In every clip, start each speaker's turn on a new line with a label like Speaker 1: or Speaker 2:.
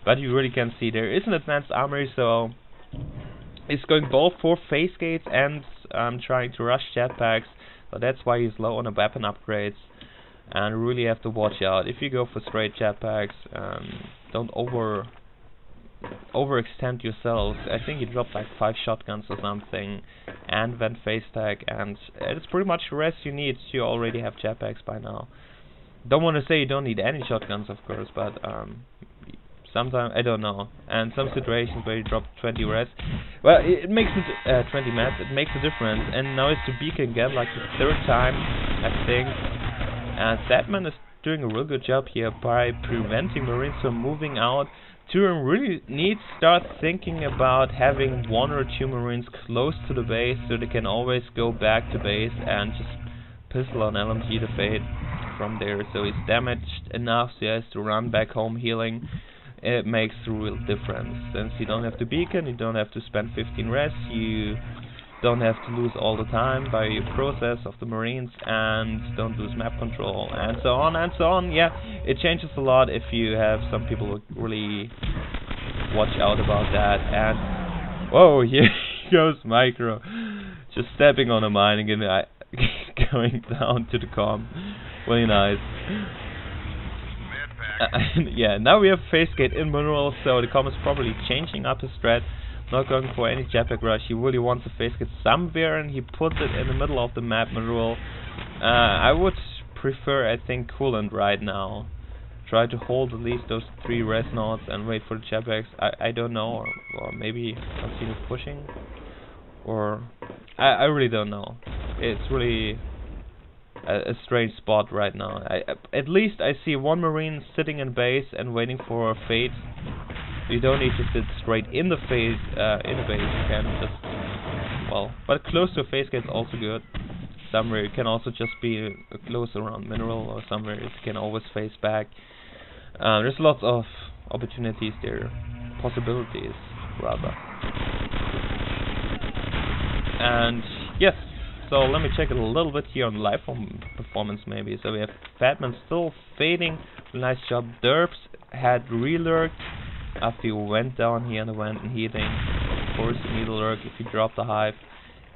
Speaker 1: but you really can see there is an advanced armory, so he's going both for phase gates and trying to rush jetpacks, so that's why he's low on the weapon upgrades, and really have to watch out. If you go for straight jetpacks, don't overextend yourselves. I think he dropped like 5 shotguns or something, and then phase tag, and it's pretty much the rest you need. You already have jetpacks by now. Don't want to say you don't need any shotguns, of course, but sometimes, I don't know, and some situations where you drop 20 res, well, it makes it 20 mats, it makes a difference. And now it's the beacon again, like the 3rd time, I think, and Statman is doing a real good job here by preventing Marines from moving out. Turin really needs to start thinking about having 1 or 2 Marines close to the base, so they can always go back to base and just pistol on LMG the Fate from there. So he's damaged enough, so he has to run back home healing. It makes a real difference. Since you don't have to beacon, you don't have to spend 15 res, you don't have to lose all the time by your process of the Marines, and don't lose map control, and so on and so on. Yeah, it changes a lot if you have some people who really watch out about that. And whoa, here goes Micro, just stepping on a mine and going down to the com. Really nice. Yeah, now we have phase gate in mineral, so the com is probably changing up his strat. Not going for any jetpack rush. He really wants a phase gate somewhere, and he puts it in the middle of the map mineral. I would prefer, I think, coolant right now. Try to hold at least those 3 res nodes and wait for the jetpacks. I don't know, or maybe continue pushing, or I really don't know. It's really a strange spot right now. At least I see 1 Marine sitting in base and waiting for a fate. You don't need to sit straight in the base. You can just, well, but close to a phase gate is also good. Somewhere you can also just be close around mineral, or somewhere you can always face back. There's lots of opportunities there, possibilities rather. And yes, so let me check it a little bit here on live performance maybe. So we have Fatman still fading, nice job. Derps had relurked after you went down here and went and healing. Of course you need a lurk if you drop the hive.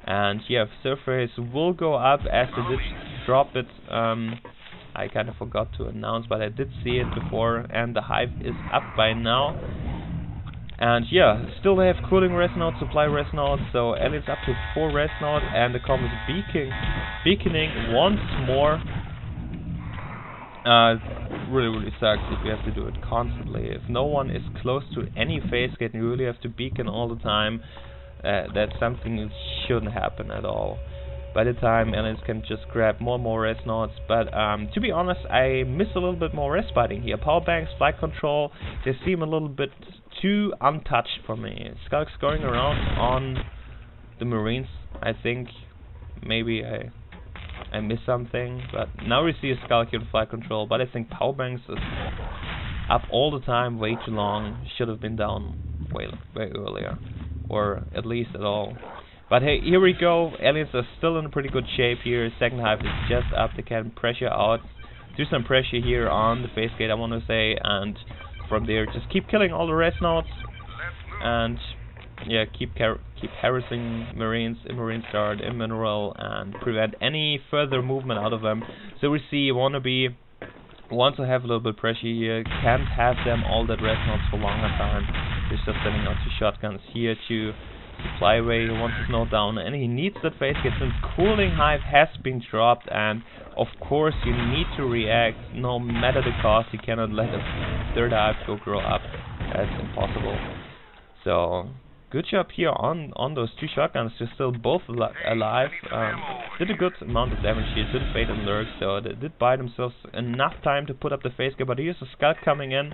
Speaker 1: And yeah, surface will go up as they did drop it. I kind of forgot to announce, but I did see it before, and the hive is up by now. And yeah, still they have cooling res nodes, supply res nodes, so Elliott's up to 4 res nodes, and the com is beaconing once more. Really sucks if you have to do it constantly. If no one is close to any phase gate and you really have to beacon all the time, that's something that shouldn't happen at all. By the time Aliens can just grab more and more res nodes, but to be honest, I miss a little bit more res fighting here. Power banks, flight control, they seem a little bit too untouched for me. Skulk's going around on the Marines. I think maybe I missed something, but now we see a Skulk here with flight control, but I think power banks is up all the time, way too long. Should have been down way earlier, or at least at all. But hey, here we go. Aliens are still in a pretty good shape here. Second hive is just up. They can pressure out, do some pressure here on the phase gate, I want to say, and from there just keep killing all the res nodes, and yeah, keep harassing Marines in Marine Start, in Mineral, and prevent any further movement out of them. So we see Wannabe wants to have a little bit of pressure here, can't have them all that res nodes for longer time. He's just sending out 2 shotguns here to supply way. He wants his node down, and he needs that phase gate since cooling hive has been dropped, and of course you need to react no matter the cost. You cannot let a 3rd hive go grow up. That's impossible. So good job here on those 2 shotguns. They're still both alive. Did a good amount of damage here. Did fade and lurk, so they did buy themselves enough time to put up the phase gate. But here's a Skulk coming in,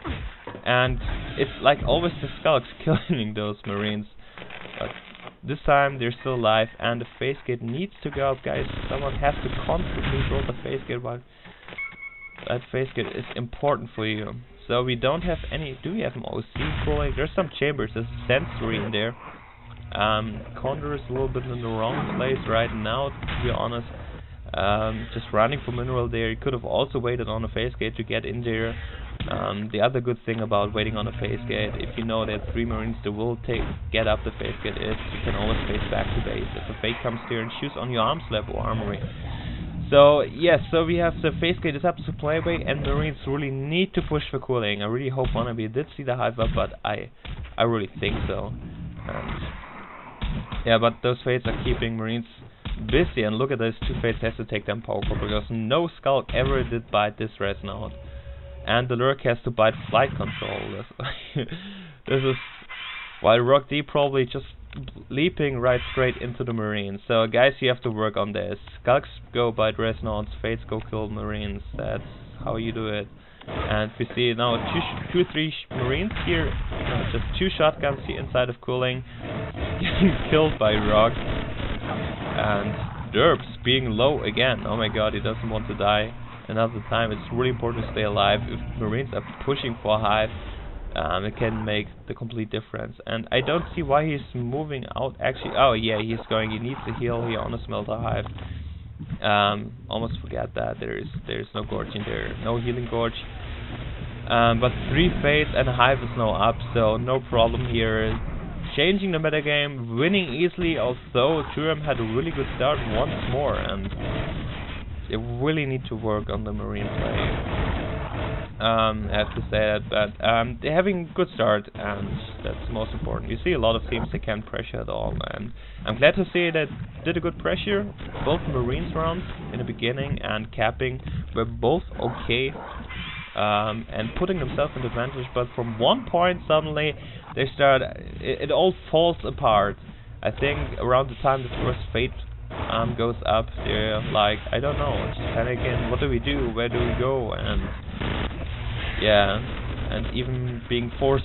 Speaker 1: and it's like always the Skulks killing those Marines. But this time they're still alive, and the phase gate needs to go up, guys. Someone has to constantly build the phase gate, while that phase gate is important for you. So we don't have any. Do we have an OC cooling? There's some chambers. There's sensory in there. Condor is a little bit in the wrong place right now, to be honest. Just running for mineral there. He could have also waited on a phase gate to get in there. The other good thing about waiting on a phase gate, if you know that 3 Marines that will get up the phase gate, is you can always phase back to base if a fake comes here and shoots on your arms lab or armory. So yes, so we have the phase gate is up to playway, and Marines really need to push for cooling. I really hope Wannabe did see the hive up, but I really think so. Yeah, but those fades are keeping Marines busy, and look at this, 2 fades has to take them power core because no Skulk ever did bite this Resonant. And the Lurk has to bite flight control. This is while Rock D probably just leaping right straight into the Marines. So guys, you have to work on this. Skulks go bite Resonance, Fates go kill Marines. That's how you do it. And we see now 2 or 3 Marines here, just 2 shotguns here inside of cooling, getting killed by Rock. And Derps being low again. Oh my god, he doesn't want to die another time. It's really important to stay alive. If Marines are pushing for hive, it can make the complete difference. And I don't see why he's moving out actually. Oh yeah, he needs a heal here on a smelter hive. Almost forget that there's no gorge in there, no healing gorge. But 3 fades and a hive is now up, so no problem here. Changing the metagame, winning easily, although Thuram had a really good start once more, and they really need to work on the Marine play. I have to say that, but they're having a good start, and that's most important. You see a lot of teams that can't pressure at all, and I'm glad to see that did a good pressure. Both Marines rounds in the beginning and capping were both okay, and putting themselves in advantage, but from one point suddenly they start, it all falls apart. I think around the time the first fate goes up, they're like, I don't know, just panicking, what do we do, where do we go, and yeah, and even being forced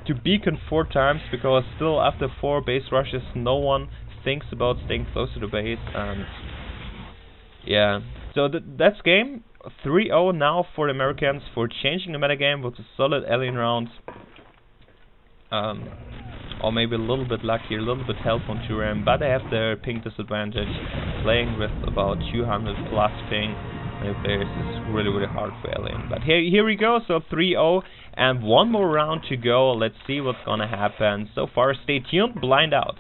Speaker 1: to beacon 4 times, because still after 4 base rushes no one thinks about staying close to the base. And yeah, so that's game 3-0 now for the Americans for changing the metagame with a solid alien round. Or maybe a little bit lucky, a little bit help on Thuram, but they have their ping disadvantage, playing with about 200 plus ping. It's really hard for alien. But here we go, so 3-0, and 1 more round to go. Let's see what's gonna happen. So far, stay tuned, blind out.